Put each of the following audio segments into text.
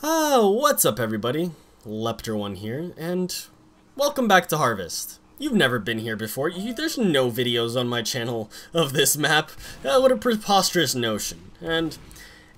Oh, what's up everybody? Lepter1 here, and welcome back to Harvest. You've never been here before. There's no videos on my channel of this map. What a preposterous notion. And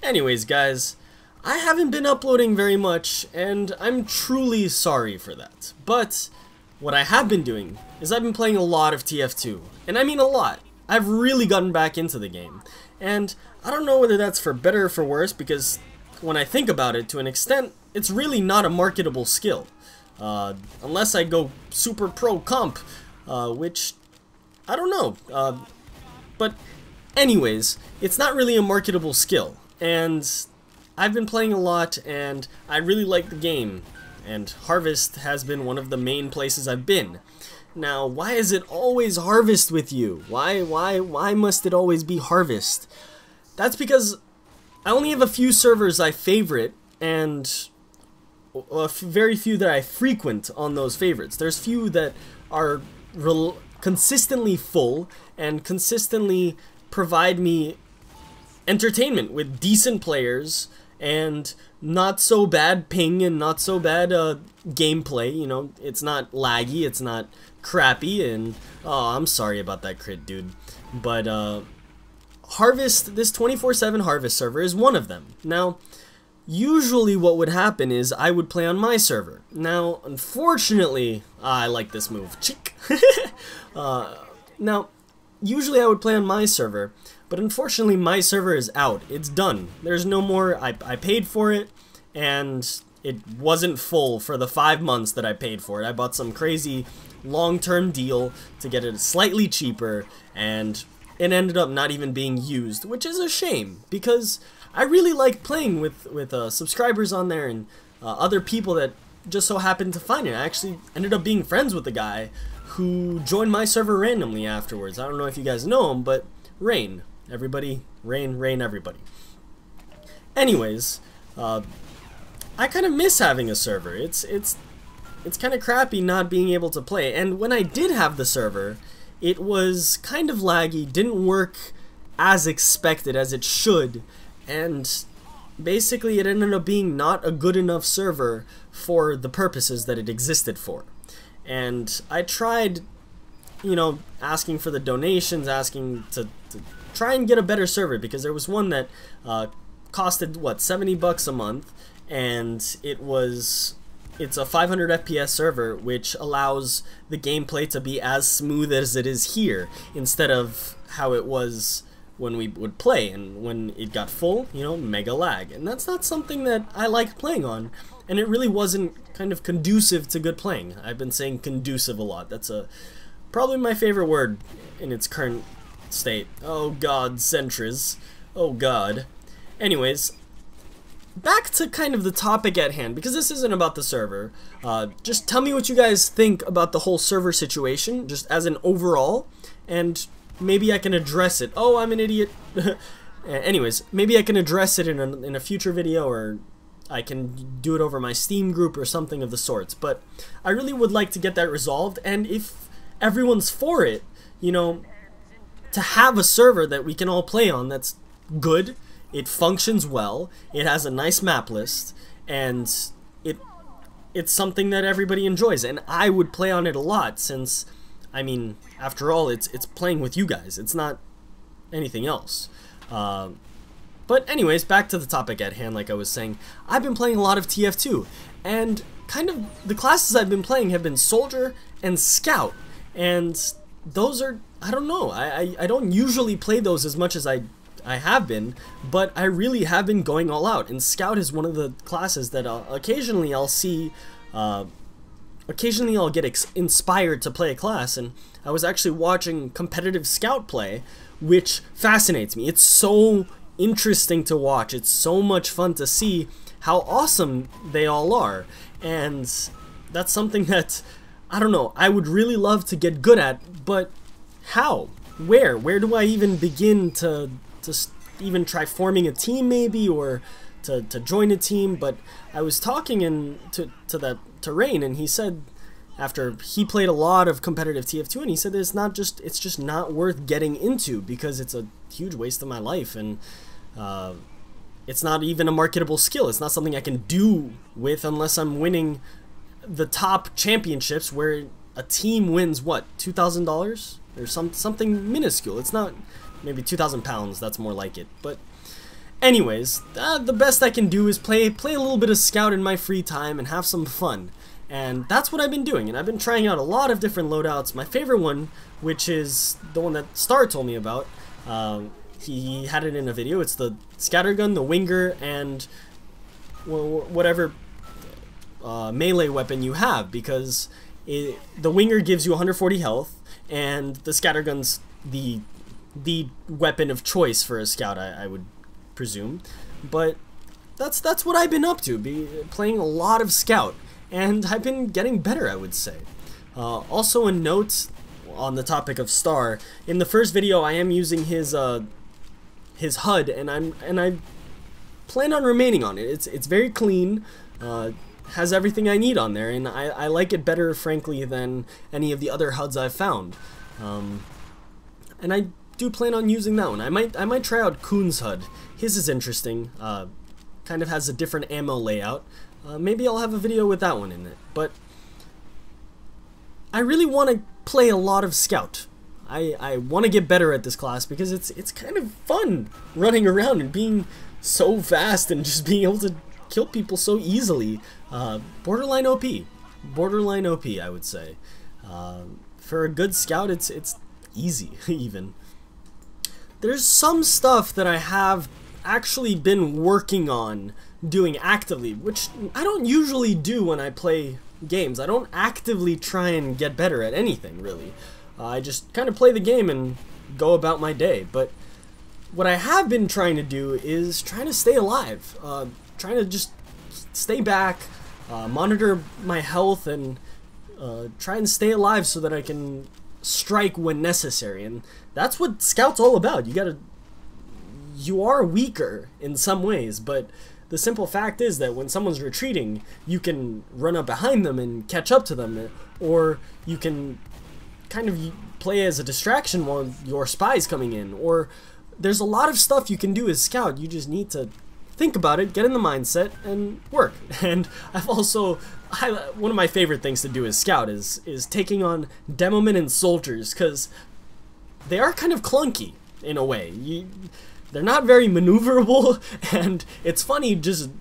anyways guys, I haven't been uploading very much, and I'm truly sorry for that. But what I have been doing is I've been playing a lot of TF2, and I mean a lot. I've really gotten back into the game, and I don't know whether that's for better or for worse, because when I think about it, to an extent, it's really not a marketable skill. Unless I go super pro comp, which, I don't know. But anyways, it's not really a marketable skill. And I've been playing a lot, and I really like the game. And Harvest has been one of the main places I've been. Now, why is it always Harvest with you? Why must it always be Harvest? That's because I only have a few servers I favorite, and very few that I frequent on those favorites. There's few that are consistently full and consistently provide me entertainment with decent players and not so bad ping and not so bad gameplay. You know, it's not laggy, it's not crappy, and oh, I'm sorry about that crit, dude. But Harvest, this 24/7 Harvest server is one of them. Now, usually what would happen is I would play on my server. Now, unfortunately, I like this move. Chick. Now, usually I would play on my server, but unfortunately my server is out. It's done. There's no more. I paid for it, and it wasn't full for the 5 months that I paid for it. I bought some crazy long-term deal to get it slightly cheaper, and it ended up not even being used, which is a shame, because I really like playing with subscribers on there and other people that just so happened to find it. I actually ended up being friends with the guy who joined my server randomly afterwards. I don't know if you guys know him, but Rain. Everybody, Rain, everybody. Anyways, I kind of miss having a server. It's kind of crappy not being able to play, and when I did have the server, it was kind of laggy, didn't work as expected as it should, and basically it ended up being not a good enough server for the purposes that it existed for. And I tried, you know, asking for the donations, asking to try and get a better server, because there was one that costed, what, 70 bucks a month, and it's a 500 FPS server, which allows the gameplay to be as smooth as it is here, instead of how it was when we would play, and when it got full, you know, mega lag. And that's not something that I liked playing on, and it really wasn't kind of conducive to good playing. I've been saying conducive a lot. That's probably my favorite word in its current state. Oh god, Sentries. Oh god. Anyways, back to kind of the topic at hand, because this isn't about the server. Just tell me what you guys think about the whole server situation, just as an overall, and maybe I can address it. Oh, I'm an idiot. Anyways, maybe I can address it in a future video, or I can do it over my Steam group or something of the sorts. But I really would like to get that resolved, and if everyone's for it, you know, to have a server that we can all play on that's good, it functions well, it has a nice map list, and it's something that everybody enjoys, and I would play on it a lot, since, I mean, after all, it's playing with you guys, it's not anything else. But anyways, back to the topic at hand. Like I was saying, I've been playing a lot of TF2, and kind of the classes I've been playing have been Soldier and Scout, and those are, I don't know, I don't usually play those as much as I have been, but I really have been going all out, and Scout is one of the classes that occasionally I'll see, occasionally I'll get inspired to play a class, and I was actually watching competitive Scout play, which fascinates me. It's so interesting to watch, it's so much fun to see how awesome they all are, and that's something that, I don't know, I would really love to get good at, but how? Where do I even begin to even try forming a team, maybe, or to join a team? But I was talking to Rain, and he said, after he played a lot of competitive TF2, and he said it's just not worth getting into, because it's a huge waste of my life, and it's not even a marketable skill. It's not something I can do with unless I'm winning the top championships where a team wins, what, $2,000 or something minuscule. It's not, maybe 2,000 pounds, that's more like it. But anyways, the best I can do is play a little bit of Scout in my free time and have some fun. And that's what I've been doing, and I've been trying out a lot of different loadouts. My favorite one, which is the one that Star told me about, he had it in a video. It's the scattergun, the winger, and whatever melee weapon you have, because the winger gives you 140 health, and the scattergun's the weapon of choice for a scout, I would presume. But that's what I've been up to, playing a lot of Scout, and I've been getting better, I would say. Also a note on the topic of Star, in the first video I am using his HUD, and I plan on remaining on it. It's very clean, has everything I need on there, and I like it better, frankly, than any of the other HUDs I've found. And I do plan on using that one. I might try out Kuhn's HUD. His is interesting. Kind of has a different ammo layout. Maybe I'll have a video with that one in it. But I really want to play a lot of Scout. I want to get better at this class because it's kind of fun running around and being so fast and just being able to kill people so easily. Borderline OP. Borderline OP, I would say. For a good Scout, it's easy, even. There's some stuff that I have actually been working on doing actively, which I don't usually do when I play games. I don't actively try and get better at anything, really. I just kind of play the game and go about my day. But what I have been trying to do is trying to stay alive. Trying to just stay back, monitor my health, and try and stay alive so that I can strike when necessary. And that's what Scout's all about. You are weaker in some ways, but the simple fact is that when someone's retreating, you can run up behind them and catch up to them, or you can kind of play as a distraction while your spy's coming in, or there's a lot of stuff you can do as Scout. You just need to think about it, get in the mindset, and work. And I've also, one of my favorite things to do as Scout is taking on demomen and soldiers, because they are kind of clunky in a way. They're not very maneuverable, and it's funny just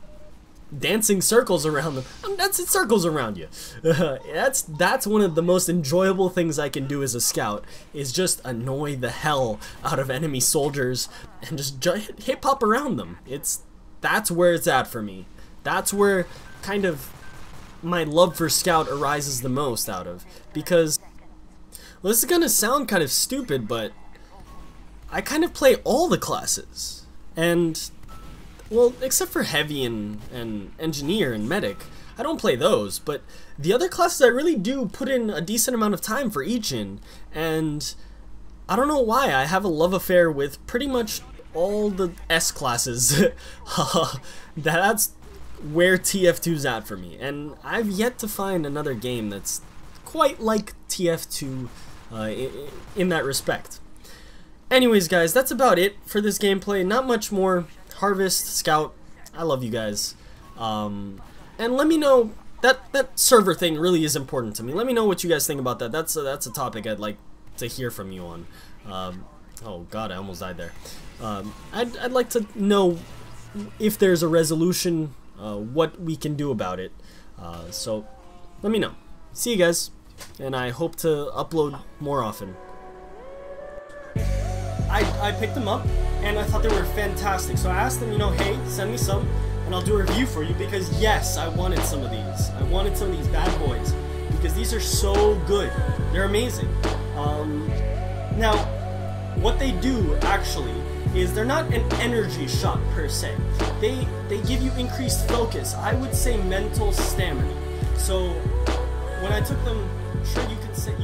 dancing circles around them. That's circles around you. That's one of the most enjoyable things I can do as a Scout, is just annoy the hell out of enemy soldiers and just hip hop around them. That's where it's at for me. That's where kind of my love for Scout arises the most out of, because, well, this is gonna sound kind of stupid, but I kind of play all the classes, and, well, except for Heavy and Engineer and Medic, I don't play those, but the other classes I really do put in a decent amount of time for each in, and I don't know why, I have a love affair with pretty much all the S classes. That's where TF2's at for me, and I've yet to find another game that's quite like TF2 in that respect. Anyways, guys, that's about it for this gameplay. Not much more. Harvest, Scout, I love you guys. And let me know, that server thing really is important to me. Let me know what you guys think about that. That's a topic I'd like to hear from you on. Oh god, I almost died there. I'd like to know if there's a resolution, what we can do about it. So let me know. See you guys, and I hope to upload more often. I picked them up, and I thought they were fantastic, so I asked them, you know, hey, send me some, and I'll do a review for you, because yes, I wanted some of these. I wanted some of these bad boys, because these are so good. They're amazing. Now, what they do, actually, is they're not an energy shot, per se. They give you increased focus. I would say mental stamina. So, when I took them, sure, you could say,